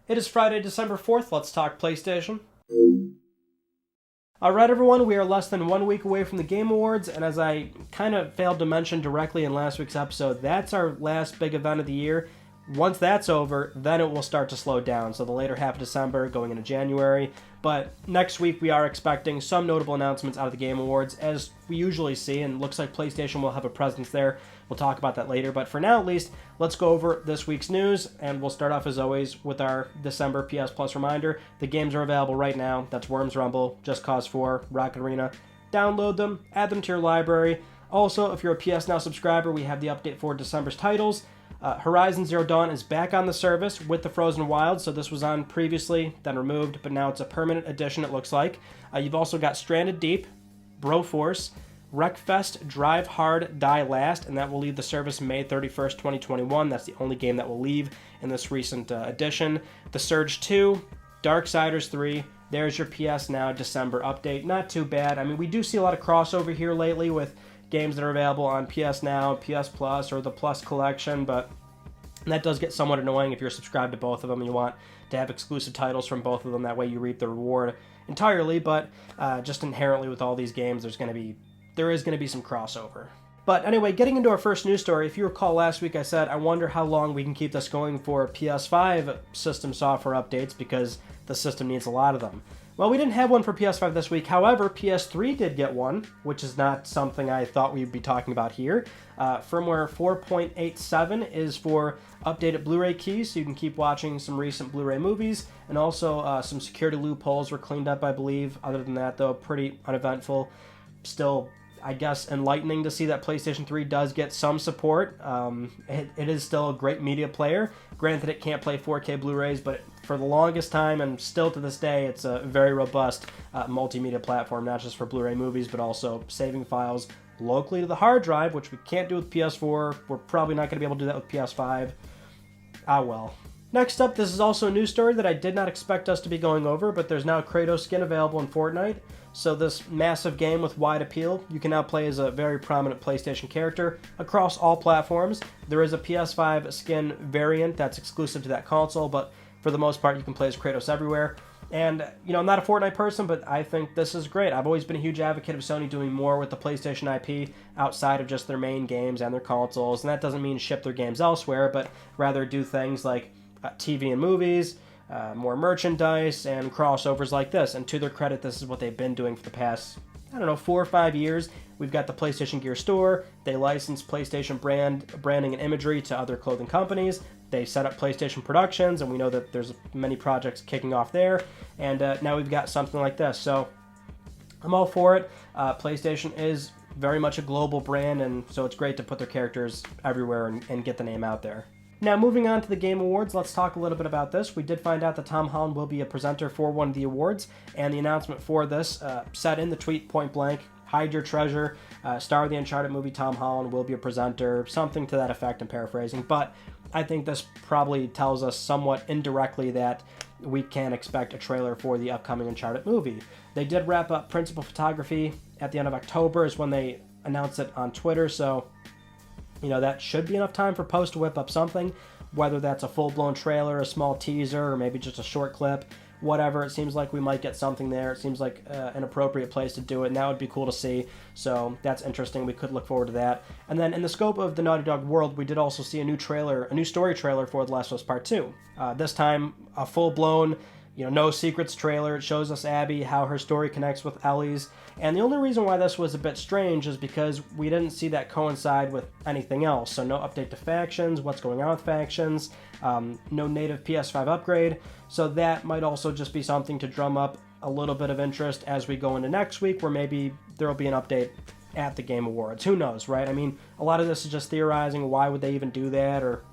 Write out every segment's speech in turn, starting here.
It is Friday, December 4th. Let's talk PlayStation. Alright everyone, we are less than 1 week away from the Game Awards, and as I kind of failed to mention directly in last week's episode, that's our last big event of the year. Once that's over, then it will start to slow down, so the later half of December going into January. But next week we are expecting some notable announcements out of the Game Awards, as we usually see, and it looks like PlayStation will have a presence there. We'll talk about that later, but for now at least, let's go over this week's news, and we'll start off as always with our December PS Plus reminder. The games are available right now. That's Worms Rumble, Just Cause 4, Rocket Arena. Download them, add them to your library. Also, if you're a PS Now subscriber, we have the update for December's titles. Horizon Zero Dawn is back on the service with the Frozen Wilds, so this was on previously, then removed, but now it's a permanent addition, it looks like. You've also got Stranded Deep, Broforce, Wreckfest, Drive Hard, Die Last, and that will leave the service May 31st, 2021. That's the only game that will leave in this recent addition. The Surge 2, Darksiders 3, there's your PS Now December update. Not too bad. I mean, we do see a lot of crossover here lately with games that are available on PS Now, PS Plus, or the Plus collection, but that does get somewhat annoying if you're subscribed to both of them and you want to have exclusive titles from both of them. That way you reap the reward entirely, but just inherently with all these games, there is going to be some crossover. But anyway, getting into our first news story, if you recall last week I said I wonder how long we can keep this going for PS5 system software updates because the system needs a lot of them. Well, we didn't have one for PS5 this week. However, PS3 did get one, which is not something I thought we'd be talking about here. Firmware 4.87 is for updated Blu-ray keys, so you can keep watching some recent Blu-ray movies, and also some security loopholes were cleaned up, I believe. Other than that, though, pretty uneventful. Still, I guess, enlightening to see that PlayStation 3 does get some support. It is still a great media player. Granted, it can't play 4K Blu-rays, but for the longest time, and still to this day, it's a very robust multimedia platform, not just for Blu-ray movies, but also saving files locally to the hard drive, which we can't do with PS4. We're probably not going to be able to do that with PS5. Ah, well. Next up, this is also a news story that I did not expect us to be going over, but there's now a Kratos skin available in Fortnite. So this massive game with wide appeal, you can now play as a very prominent PlayStation character across all platforms. There is a PS5 skin variant that's exclusive to that console, but for the most part, you can play as Kratos everywhere. And, you know, I'm not a Fortnite person, but I think this is great. I've always been a huge advocate of Sony doing more with the PlayStation IP outside of just their main games and their consoles. And that doesn't mean ship their games elsewhere, but rather do things like TV and movies, more merchandise, and crossovers like this. And to their credit, this is what they've been doing for the past, 4 or 5 years. We've got the PlayStation Gear Store. They license PlayStation branding and imagery to other clothing companies. They set up PlayStation Productions, and we know that there's many projects kicking off there. And now we've got something like this. So I'm all for it. PlayStation is very much a global brand, and so it's great to put their characters everywhere and get the name out there. Now, moving on to the Game Awards, let's talk a little bit about this. We did find out that Tom Holland will be a presenter for one of the awards, and the announcement for this said in the tweet point blank, "Hide your treasure, star of the Uncharted movie Tom Holland will be a presenter," something to that effect, I'm paraphrasing, but I think this probably tells us somewhat indirectly that we can expect a trailer for the upcoming Uncharted movie. They did wrap up principal photography at the end of October is when they announced it on Twitter, so that should be enough time for Post to whip up something, whether that's a full-blown trailer, a small teaser, or maybe just a short clip, whatever. It seems like we might get something there. It seems like an appropriate place to do it, and that would be cool to see. So that's interesting. We could look forward to that. And then in the scope of the Naughty Dog world, we did also see a new story trailer for The Last of Us Part 2. This time, a full-blown, no secrets trailer. It shows us Abby, how her story connects with Ellie's. And the only reason why this was a bit strange is because we didn't see that coincide with anything else. So no update to factions, what's going on with factions, no native PS5 upgrade. So that might also just be something to drum up a little bit of interest as we go into next week, where maybe there will be an update at the Game Awards. Who knows, right? I mean, a lot of this is just theorizing. Why would they even do that? Or,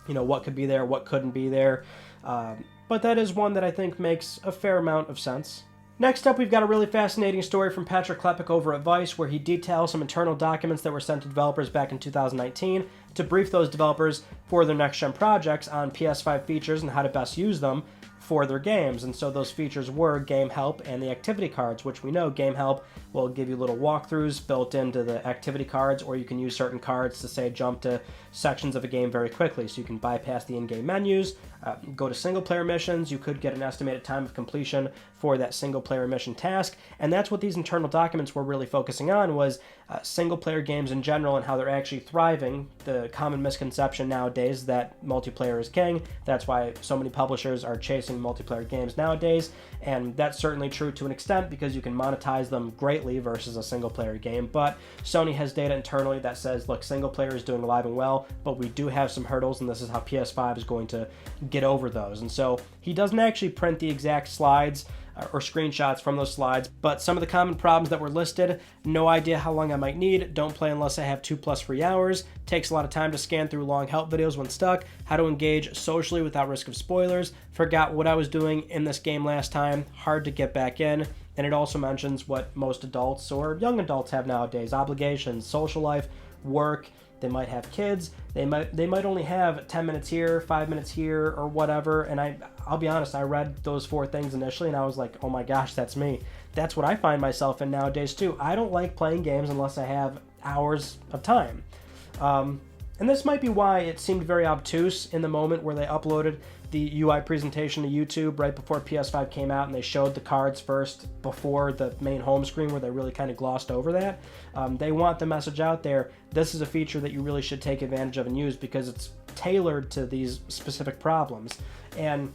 what could be there, what couldn't be there. But that is one that I think makes a fair amount of sense. Next up, we've got a really fascinating story from Patrick Klepek over at Vice, where he details some internal documents that were sent to developers back in 2019 to brief those developers for their next-gen projects on PS5 features and how to best use them for their games. And so those features were Game Help and the activity cards, which we know Game Help will give you little walkthroughs built into the activity cards, or you can use certain cards to, say, jump to sections of a game very quickly. So you can bypass the in-game menus, go to single-player missions. You could get an estimated time of completion for that single-player mission task. And that's what these internal documents were really focusing on, was single-player games in general and how they're actually thriving. The common misconception nowadays that multiplayer is king. That's why so many publishers are chasing multiplayer games nowadays, and that's certainly true to an extent because you can monetize them greatly versus a single-player game. But Sony has data internally that says, look, single-player is doing alive and well, but we do have some hurdles, and this is how PS5 is going to get over those. And so he doesn't actually print the exact slides or screenshots from those slides, but some of the common problems that were listed: no idea how long I might need, don't play unless I have 2+ free hours, takes a lot of time to scan through long help videos when stuck, how to engage socially without risk of spoilers, forgot what I was doing in this game last time, hard to get back in. And it also mentions what most adults or young adults have nowadays: obligations, social life, work. They might have kids. They might only have 10 minutes here, 5 minutes here, or whatever. And I'll be honest, I read those 4 things initially, and I was like, oh my gosh, that's me. That's what I find myself in nowadays too. I don't like playing games unless I have hours of time. And this might be why it seemed very obtuse in the moment where they uploaded the UI presentation to YouTube right before PS5 came out, and they showed the cards first before the main home screen, where they really kind of glossed over that. They want the message out there: this is a feature that you really should take advantage of and use because it's tailored to these specific problems. And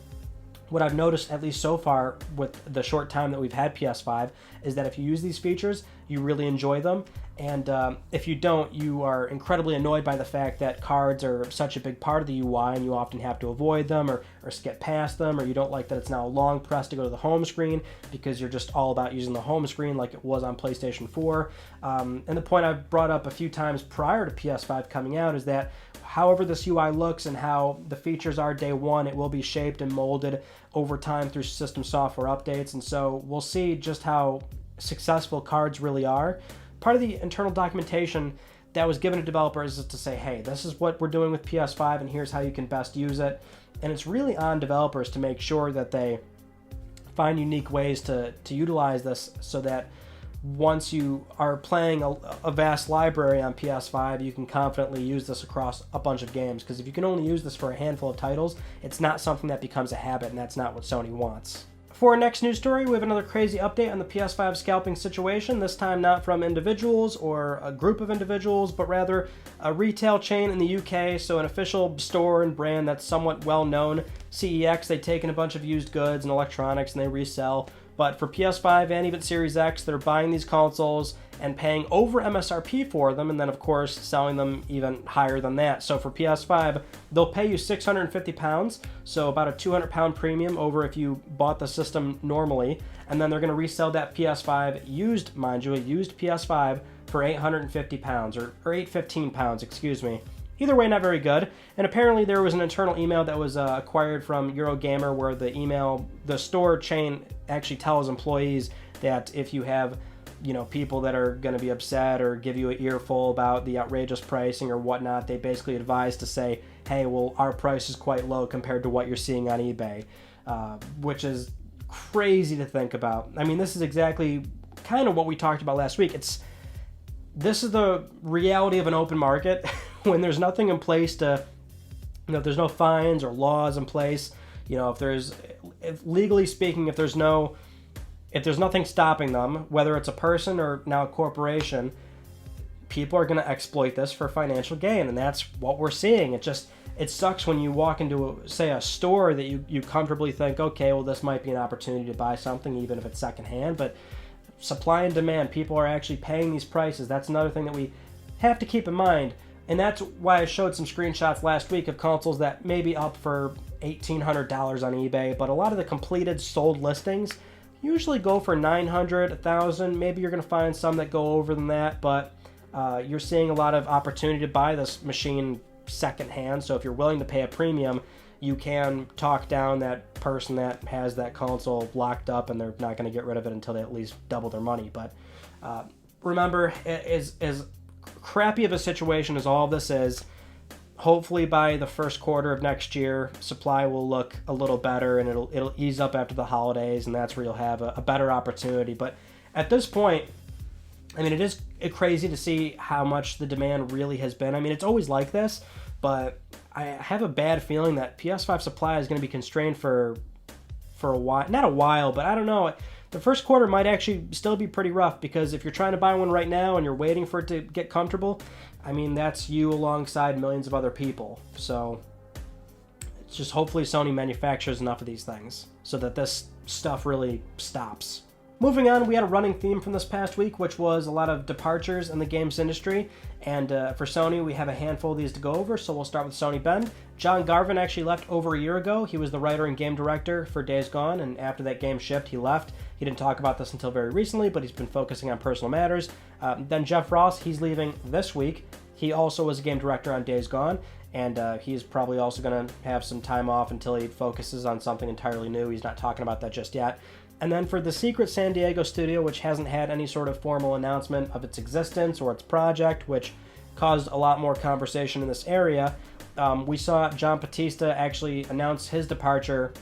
what I've noticed, at least so far with the short time that we've had PS5, is that if you use these features, you really enjoy them. And if you don't, you are incredibly annoyed by the fact that cards are such a big part of the UI and you often have to avoid them or skip past them, or you don't like that it's now a long press to go to the home screen because you're just all about using the home screen like it was on PlayStation 4. And the point I've brought up a few times prior to PS5 coming out is that however this UI looks and how the features are day one, it will be shaped and molded over time through system software updates. And so we'll see just how successful cards really are. Part of the internal documentation that was given to developers is to say, hey, this is what we're doing with PS5 and here's how you can best use it. And it's really on developers to make sure that they find unique ways to utilize this so that once you are playing a vast library on PS5, you can confidently use this across a bunch of games. Because if you can only use this for a handful of titles, it's not something that becomes a habit, and that's not what Sony wants. For our next news story, we have another crazy update on the PS5 scalping situation, this time not from individuals or a group of individuals, but rather a retail chain in the UK, so an official store and brand that's somewhat well known. CEX, they take in a bunch of used goods and electronics and they resell. But for PS5 and even Series X, they're buying these consoles and paying over MSRP for them, and then of course selling them even higher than that. So for PS5, they'll pay you £650, so about a £200 premium over if you bought the system normally, and then they're going to resell that PS5 used, mind you, a used PS5 for £850 or £815, excuse me. Either way, not very good. And apparently there was an internal email that was acquired from Eurogamer where the store chain actually tells employees that if you have, people that are going to be upset or give you an earful about the outrageous pricing or whatnot, they basically advise to say, hey, well, our price is quite low compared to what you're seeing on eBay, which is crazy to think about. I mean, this is exactly kind of what we talked about last week. This is the reality of an open market. When there's nothing in place if there's no fines or laws in place, if legally speaking, if there's nothing stopping them, whether it's a person or now a corporation, people are going to exploit this for financial gain, and that's what we're seeing. It sucks when you walk into, say, a store that you comfortably think, okay, well, this might be an opportunity to buy something, even if it's secondhand, but supply and demand, people are actually paying these prices. That's another thing that we have to keep in mind. And that's why I showed some screenshots last week of consoles that may be up for $1,800 on eBay, but a lot of the completed sold listings usually go for $900, $1,000. Maybe you're going to find some that go over than that, but you're seeing a lot of opportunity to buy this machine secondhand. So if you're willing to pay a premium, you can talk down that person that has that console locked up, and they're not going to get rid of it until they at least double their money. But remember, as crappy of a situation as all of this is, hopefully by the first quarter of next year, supply will look a little better, and it'll ease up after the holidays, and that's where you'll have a better opportunity. But at this point, I mean, it is crazy to see how much the demand really has been. I mean, it's always like this, but I have a bad feeling that PS5 supply is going to be constrained for a while. Not a while, but I don't know. The first quarter might actually still be pretty rough, because if you're trying to buy one right now and you're waiting for it to get comfortable, I mean, that's you alongside millions of other people. So it's just hopefully Sony manufactures enough of these things so that this stuff really stops. Moving on, we had a running theme from this past week, which was a lot of departures in the games industry. And for Sony, we have a handful of these to go over, so we'll start with Sony Bend. John Garvin actually left over a year ago. He was the writer and game director for Days Gone, and after that game shipped, he left. He didn't talk about this until very recently, but he's been focusing on personal matters. Then Jeff Ross, he's leaving this week. He also was a game director on Days Gone, and he's probably also going to have some time off until he focuses on something entirely new. He's not talking about that just yet. And then for the Secret San Diego studio, which hasn't had any sort of formal announcement of its existence or its project, which caused a lot more conversation in this area, we saw John Batista actually announce his departure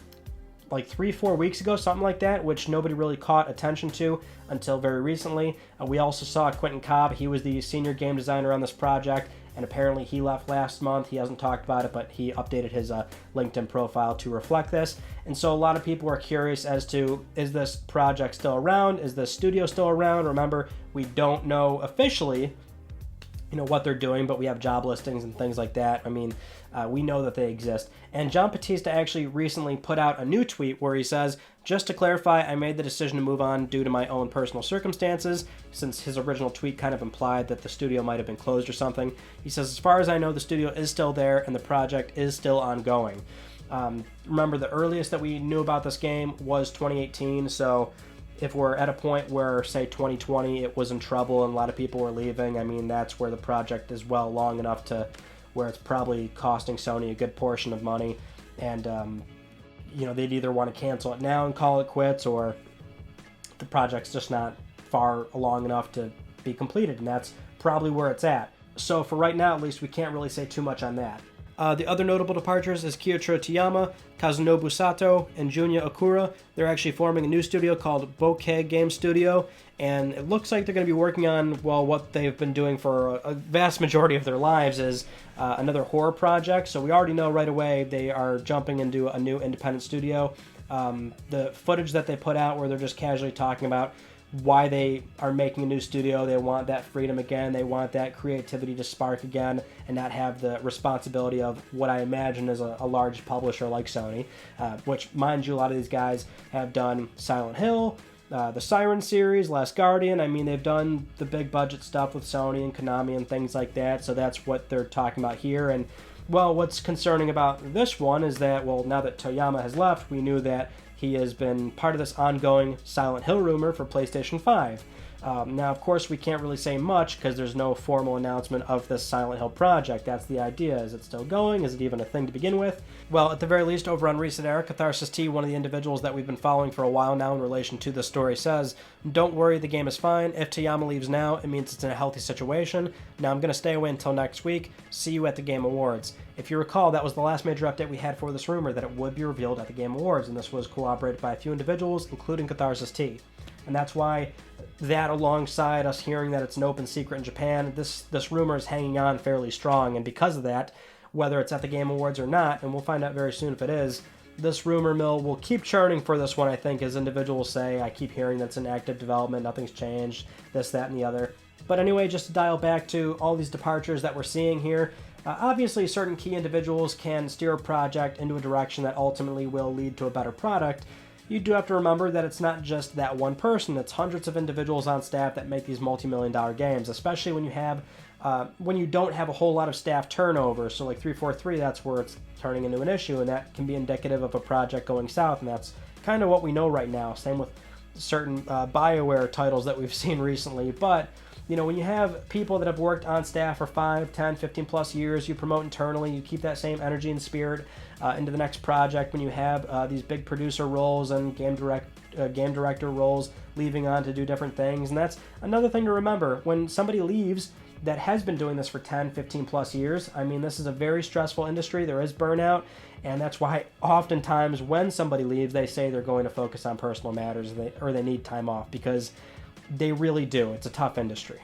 like 3-4 weeks ago, something like that, which nobody really caught attention to until very recently. We also saw Quentin Cobb. He was the senior game designer on this project, and apparently he left last month. He hasn't talked about it, but he updated his LinkedIn profile to reflect this. And so a lot of people are curious as to, is this project still around? Is this studio still around? Remember, we don't know officially, what they're doing, but we have job listings and things like that. I mean, we know that they exist. And John Batista actually recently put out a new tweet where he says, "Just to clarify, I made the decision to move on due to my own personal circumstances," since his original tweet kind of implied that the studio might have been closed or something. He says, "As far as I know, the studio is still there and the project is still ongoing." Remember, the earliest that we knew about this game was 2018, so if we're at a point where, say, 2020, it was in trouble and a lot of people were leaving, I mean, that's where the project is well long enough to where it's probably costing Sony a good portion of money, and they'd either want to cancel it now and call it quits, or the project's just not far along enough to be completed, and that's probably where it's at. So for right now, at least, we can't really say too much on that. The other notable departures is Keiichiro Toyama, Kazunobu Sato, and Junya Okura. They're actually forming a new studio called Bokeh Game Studio, and it looks like they're going to be working on, well, what they've been doing for a vast majority of their lives is another horror project. So we already know right away they are jumping into a new independent studio. The footage that they put out where they're just casually talking about why they are making a new studio, they want that freedom again, they want that creativity to spark again and not have the responsibility of what I imagine is a large publisher like Sony, which, mind you, a lot of these guys have done Silent Hill, the Siren series, Last Guardian. I mean, they've done the big budget stuff with Sony and Konami and things like that, so that's what they're talking about here. And well, what's concerning about this one is that, well, now that Toyama has left, we knew that he has been part of this ongoing Silent Hill rumor for PlayStation 5. Now, of course, we can't really say much because there's no formal announcement of this Silent Hill project. That's the idea. Is it still going? Is it even a thing to begin with? Well, at the very least, over on Recent Era, Catharsis T, one of the individuals that we've been following for a while now in relation to this story, says, "Don't worry, the game is fine. If Toyama leaves now, it means it's in a healthy situation. Now I'm going to stay away until next week. See you at the Game Awards." If you recall, that was the last major update we had for this rumor, that it would be revealed at the Game Awards, and this was corroborated by a few individuals, including Catharsis T. And that's why that, alongside us hearing that it's an open secret in Japan, this rumor is hanging on fairly strong. And because of that, whether it's at the Game Awards or not, and we'll find out very soon if it is, this rumor mill will keep churning for this one, I think, as individuals say. I keep hearing that's in active development, nothing's changed, this, that, and the other. But anyway, just to dial back to all these departures that we're seeing here, obviously certain key individuals can steer a project into a direction that ultimately will lead to a better product. You do have to remember that it's not just that one person, it's hundreds of individuals on staff that make these multi-million-dollar games, especially when you don't have a whole lot of staff turnover. So like 343, that's where it's turning into an issue, and that can be indicative of a project going south, and that's kind of what we know right now. Same with certain BioWare titles that we've seen recently. But when you have people that have worked on staff for 5, 10, 15 plus years, you promote internally, you keep that same energy and spirit into the next project. When you have these big producer roles and game director roles leaving on to do different things. And that's another thing to remember. When somebody leaves, that has been doing this for 10, 15 plus years. I mean, this is a very stressful industry. There is burnout, and that's why oftentimes when somebody leaves, they say they're going to focus on personal matters or they need time off, because they really do. It's a tough industry.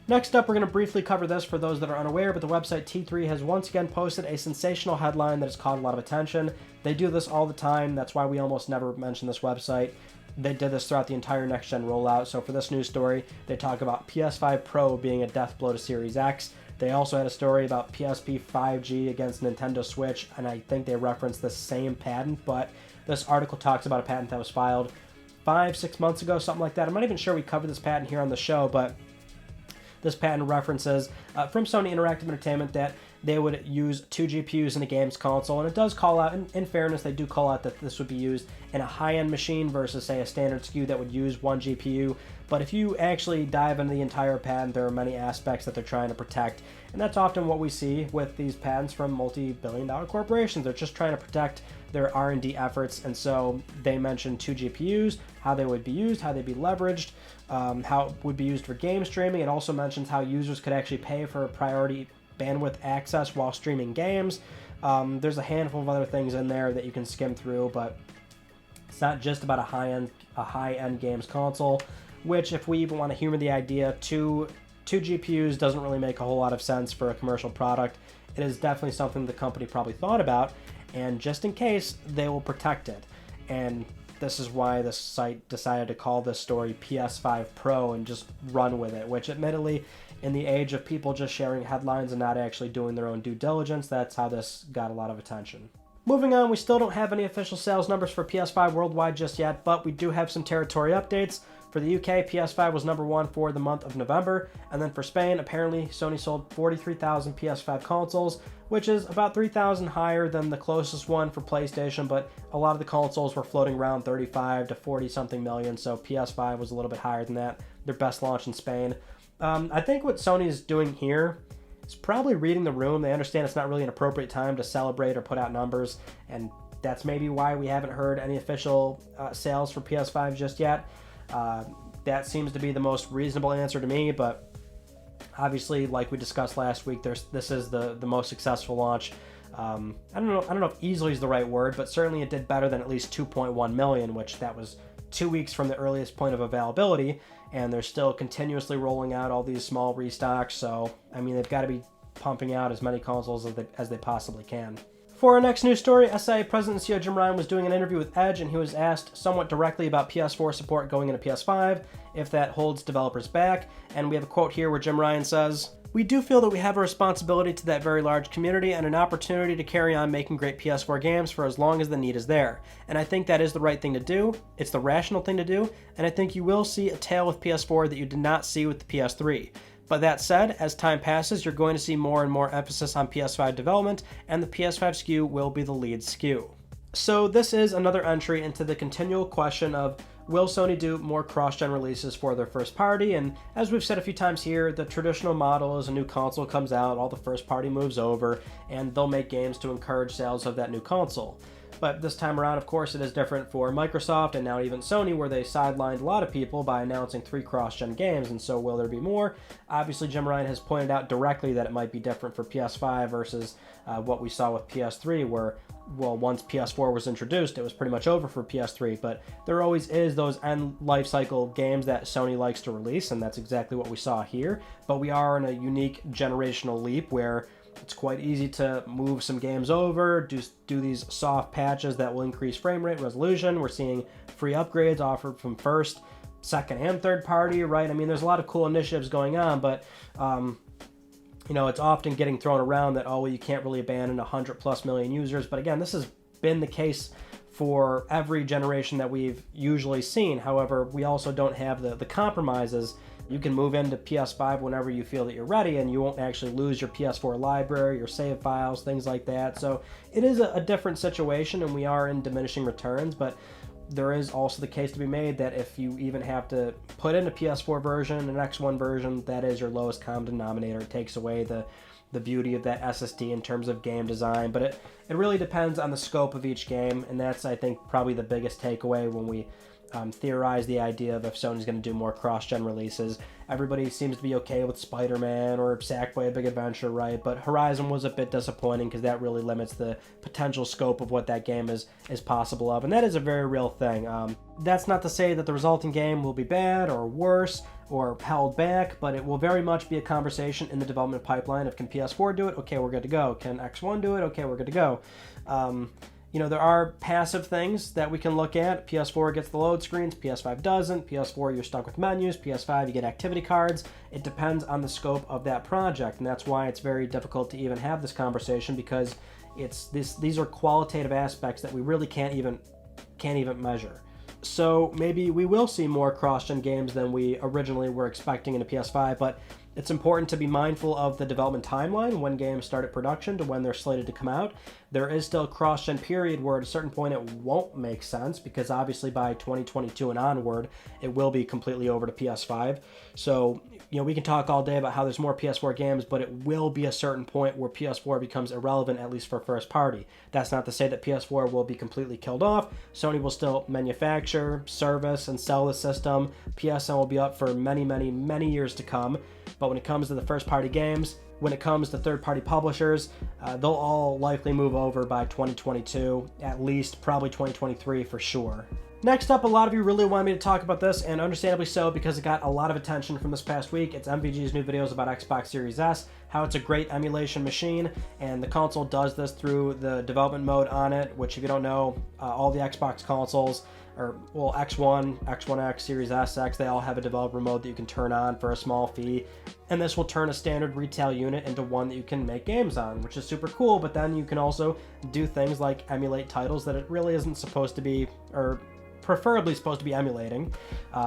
Next up, we're going to briefly cover this for those that are unaware, but the website T3 has once again posted a sensational headline that has caught a lot of attention. They do this all the time. That's why we almost never mention this website. They did this throughout the entire next-gen rollout. So for this news story, they talk about PS5 Pro being a death blow to Series X. They also had a story about PSP 5G against Nintendo Switch, and I think they referenced the same patent, but this article talks about a patent that was filed 5-6 months ago, something like that. I'm not even sure we covered this patent here on the show, but this patent references from Sony Interactive Entertainment that they would use 2 GPUs in a game's console, and it does call out, in fairness, they do call out that this would be used in a high-end machine versus, say, a standard SKU that would use 1 GPU. But if you actually dive into the entire patent, there are many aspects that they're trying to protect, and that's often what we see with these patents from multi-billion-dollar corporations. They're just trying to protect their R&D efforts, and so they mention 2 GPUs, how they would be used, how they'd be leveraged, how it would be used for game streaming. It also mentions how users could actually pay for priority bandwidth access while streaming games. There's a handful of other things in there that you can skim through, but it's not just about a high-end games console, which, if we even want to humor the idea, two GPUs doesn't really make a whole lot of sense for a commercial product. It is definitely something the company probably thought about, and just in case, they will protect it. And this is why the site decided to call this story PS5 Pro and just run with it, which admittedly, in the age of people just sharing headlines and not actually doing their own due diligence, that's how this got a lot of attention. Moving on, we still don't have any official sales numbers for PS5 worldwide just yet, but we do have some territory updates. For the UK, PS5 was number 1 for the month of November, and then for Spain, apparently Sony sold 43,000 PS5 consoles, which is about 3,000 higher than the closest one for PlayStation, but a lot of the consoles were floating around 35 to 40 something million, so PS5 was a little bit higher than that. Their best launch in Spain. I think what Sony is doing here is probably reading the room. They understand it's not really an appropriate time to celebrate or put out numbers, and that's maybe why we haven't heard any official sales for PS5 just yet. That seems to be the most reasonable answer to me, but obviously, like we discussed last week, this is the most successful launch. I don't know if easily is the right word, but certainly it did better than at least 2.1 million, which that was 2 weeks from the earliest point of availability, and they're still continuously rolling out all these small restocks. So I mean, they've got to be pumping out as many consoles as they possibly can. For our next news story, SIA President and CEO Jim Ryan was doing an interview with Edge, and he was asked somewhat directly about PS4 support going into PS5, if that holds developers back. And we have a quote here where Jim Ryan says, "We do feel that we have a responsibility to that very large community and an opportunity to carry on making great PS4 games for as long as the need is there. And I think that is the right thing to do. It's the rational thing to do, and I think you will see a tail with PS4 that you did not see with the PS3. But that said, as time passes, you're going to see more and more emphasis on PS5 development, and the PS5 SKU will be the lead SKU." So this is another entry into the continual question of, will Sony do more cross-gen releases for their first party? And as we've said a few times here, the traditional model is a new console comes out, all the first party moves over, and they'll make games to encourage sales of that new console. But this time around, of course, it is different for Microsoft and now even Sony, where they sidelined a lot of people by announcing 3 cross-gen games, and so will there be more? Obviously, Jim Ryan has pointed out directly that it might be different for PS5 versus what we saw with PS3, where, well, once PS4 was introduced, it was pretty much over for PS3, but there always is those end life cycle games that Sony likes to release, and that's exactly what we saw here. But we are in a unique generational leap where it's quite easy to move some games over, do these soft patches that will increase frame rate, resolution. We're seeing free upgrades offered from first, second, and third party, right? I mean, there's a lot of cool initiatives going on, but it's often getting thrown around that, oh, well, you can't really abandon 100+ million users. But again, this has been the case for every generation that we've usually seen. However, we also don't have the compromises. You can move into PS5 whenever you feel that you're ready, and you won't actually lose your PS4 library, your save files, things like that. So it is a different situation, and we are in diminishing returns, but there is also the case to be made that if you even have to put in a PS4 version, an X1 version, that is your lowest common denominator. It takes away the beauty of that SSD in terms of game design, but it really depends on the scope of each game, and that's, I think, probably the biggest takeaway when we theorized the idea of if Sony's going to do more cross-gen releases. Everybody seems to be okay with Spider-Man or Sackboy: A Big Adventure, right? But Horizon was a bit disappointing because that really limits the potential scope of what that game is possible of, and that is a very real thing. That's not to say that the resulting game will be bad or worse or held back, but it will very much be a conversation in the development pipeline of, can PS4 do it? Okay, we're good to go. Can X1 do it? Okay, we're good to go. There are passive things that we can look at. PS4 gets the load screens, PS5 doesn't. PS4, you're stuck with menus. PS5, you get activity cards. It depends on the scope of that project, and that's why it's very difficult to even have this conversation, because these are qualitative aspects that we really can't even measure. So maybe we will see more cross-gen games than we originally were expecting in a PS5, but it's important to be mindful of the development timeline, when games start at production to when they're slated to come out. There is still a cross-gen period where at a certain point it won't make sense, because obviously by 2022 and onward, it will be completely over to PS5. So, we can talk all day about how there's more PS4 games, but it will be a certain point where PS4 becomes irrelevant, at least for first party. That's not to say that PS4 will be completely killed off. Sony will still manufacture, service, and sell the system. PSN will be up for many, many, many years to come. But when it comes to the first-party games, when it comes to third-party publishers, they'll all likely move over by 2022, at least probably 2023 for sure. Next up, a lot of you really wanted me to talk about this, and understandably so, because it got a lot of attention from this past week. It's MVG's new videos about Xbox Series S, how it's a great emulation machine, and the console does this through the development mode on it, which, if you don't know, all the Xbox consoles, X1, X1X, Series S, X, they all have a developer mode that you can turn on for a small fee, and this will turn a standard retail unit into one that you can make games on, which is super cool. But then you can also do things like emulate titles that it really isn't supposed to be, or preferably supposed to be emulating.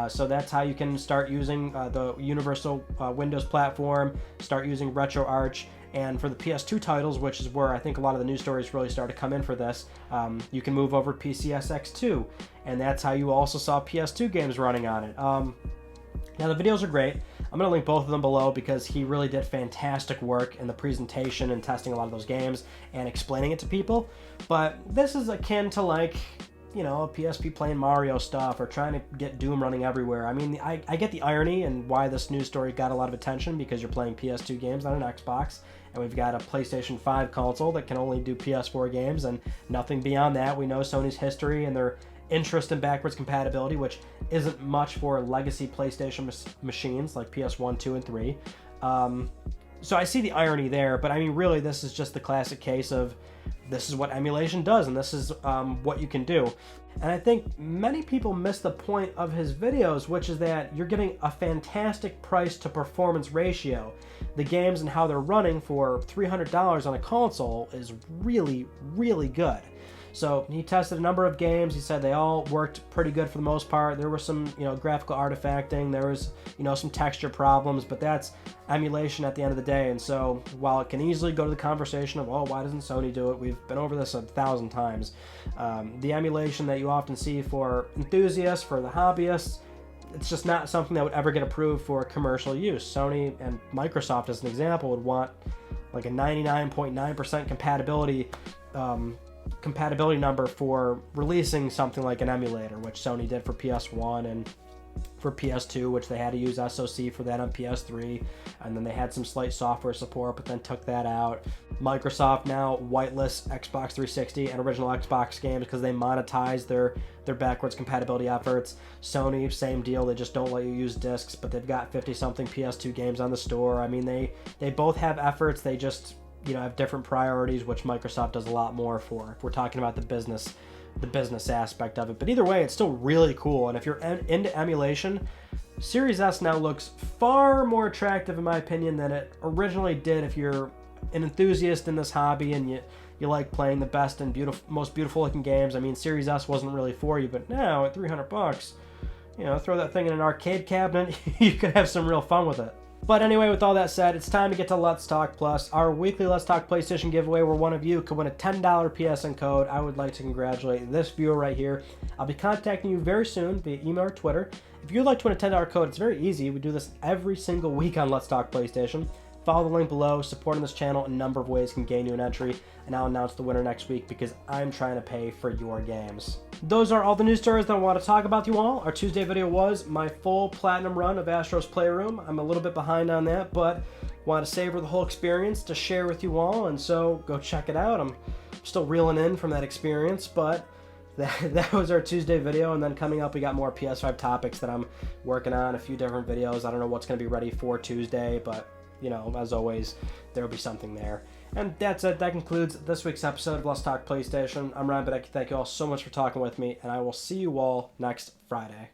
So that's how you can start using the Universal Windows platform, start using RetroArch, and for the PS2 titles, which is where I think a lot of the news stories really start to come in for this, you can move over to PCSX2, and that's how you also saw PS2 games running on it. Now, the videos are great. I'm going to link both of them below, because he really did fantastic work in the presentation and testing a lot of those games and explaining it to people. But this is akin to, like, a PSP playing Mario stuff or trying to get Doom running everywhere. I mean, I get the irony and why this news story got a lot of attention, because you're playing PS2 games on an Xbox, and we've got a PlayStation 5 console that can only do PS4 games and nothing beyond that. We know Sony's history and their interest in backwards compatibility, which isn't much for legacy PlayStation machines like PS1, 2, and 3. So I see the irony there, but I mean, really, this is just the classic case of, this is what emulation does, and this is what you can do. And I think many people miss the point of his videos, which is that you're getting a fantastic price to performance ratio. The games and how they're running for $300 on a console is really, really good. So he tested a number of games. He said they all worked pretty good for the most part. There was some, graphical artifacting. There was, some texture problems, but that's emulation at the end of the day. And so while it can easily go to the conversation of, oh, why doesn't Sony do it? We've been over this 1,000 times. The emulation that you often see for enthusiasts, for the hobbyists, it's just not something that would ever get approved for commercial use. Sony and Microsoft, as an example, would want like a 99.9% compatibility number for releasing something like an emulator, which Sony did for PS1 and for PS2, which they had to use SoC for that on PS3, and then they had some slight software support, but then took that out. Microsoft now whitelists Xbox 360 and original Xbox games because they monetize their backwards compatibility efforts. Sony, same deal, they just don't let you use discs, but they've got 50-something PS2 games on the store. I mean, they both have efforts, they just have different priorities, which Microsoft does a lot more for, if we're talking about the business aspect of it. But either way, it's still really cool, and if you're into emulation, Series S now looks far more attractive, in my opinion, than it originally did. If you're an enthusiast in this hobby and you like playing the best and most beautiful looking games, I mean, Series S wasn't really for you, but now at $300, throw that thing in an arcade cabinet, you could have some real fun with it. But anyway, with all that said, it's time to get to Let's Talk Plus, our weekly Let's Talk PlayStation giveaway, where one of you could win a $10 PSN code. I would like to congratulate this viewer right here. I'll be contacting you very soon via email or Twitter. If you'd like to win a $10 code, it's very easy. We do this every single week on Let's Talk PlayStation. follow the link below. Supporting this channel a number of ways can gain you an entry, and I'll announce the winner next week because I'm trying to pay for your games. Those are all the news stories that I want to talk about with you all. Our Tuesday video was my full platinum run of Astro's Playroom. I'm a little bit behind on that, but want to savor the whole experience to share with you all, and so go check it out. I'm still reeling in from that experience, but that was our Tuesday video, and then coming up we got more PS5 topics that I'm working on, a few different videos. I don't know what's going to be ready for Tuesday, but you know, as always, there will be something there. And that's it. That concludes this week's episode of Let's Talk PlayStation. I'm Ryan Becker. Thank you all so much for talking with me, and I will see you all next Friday.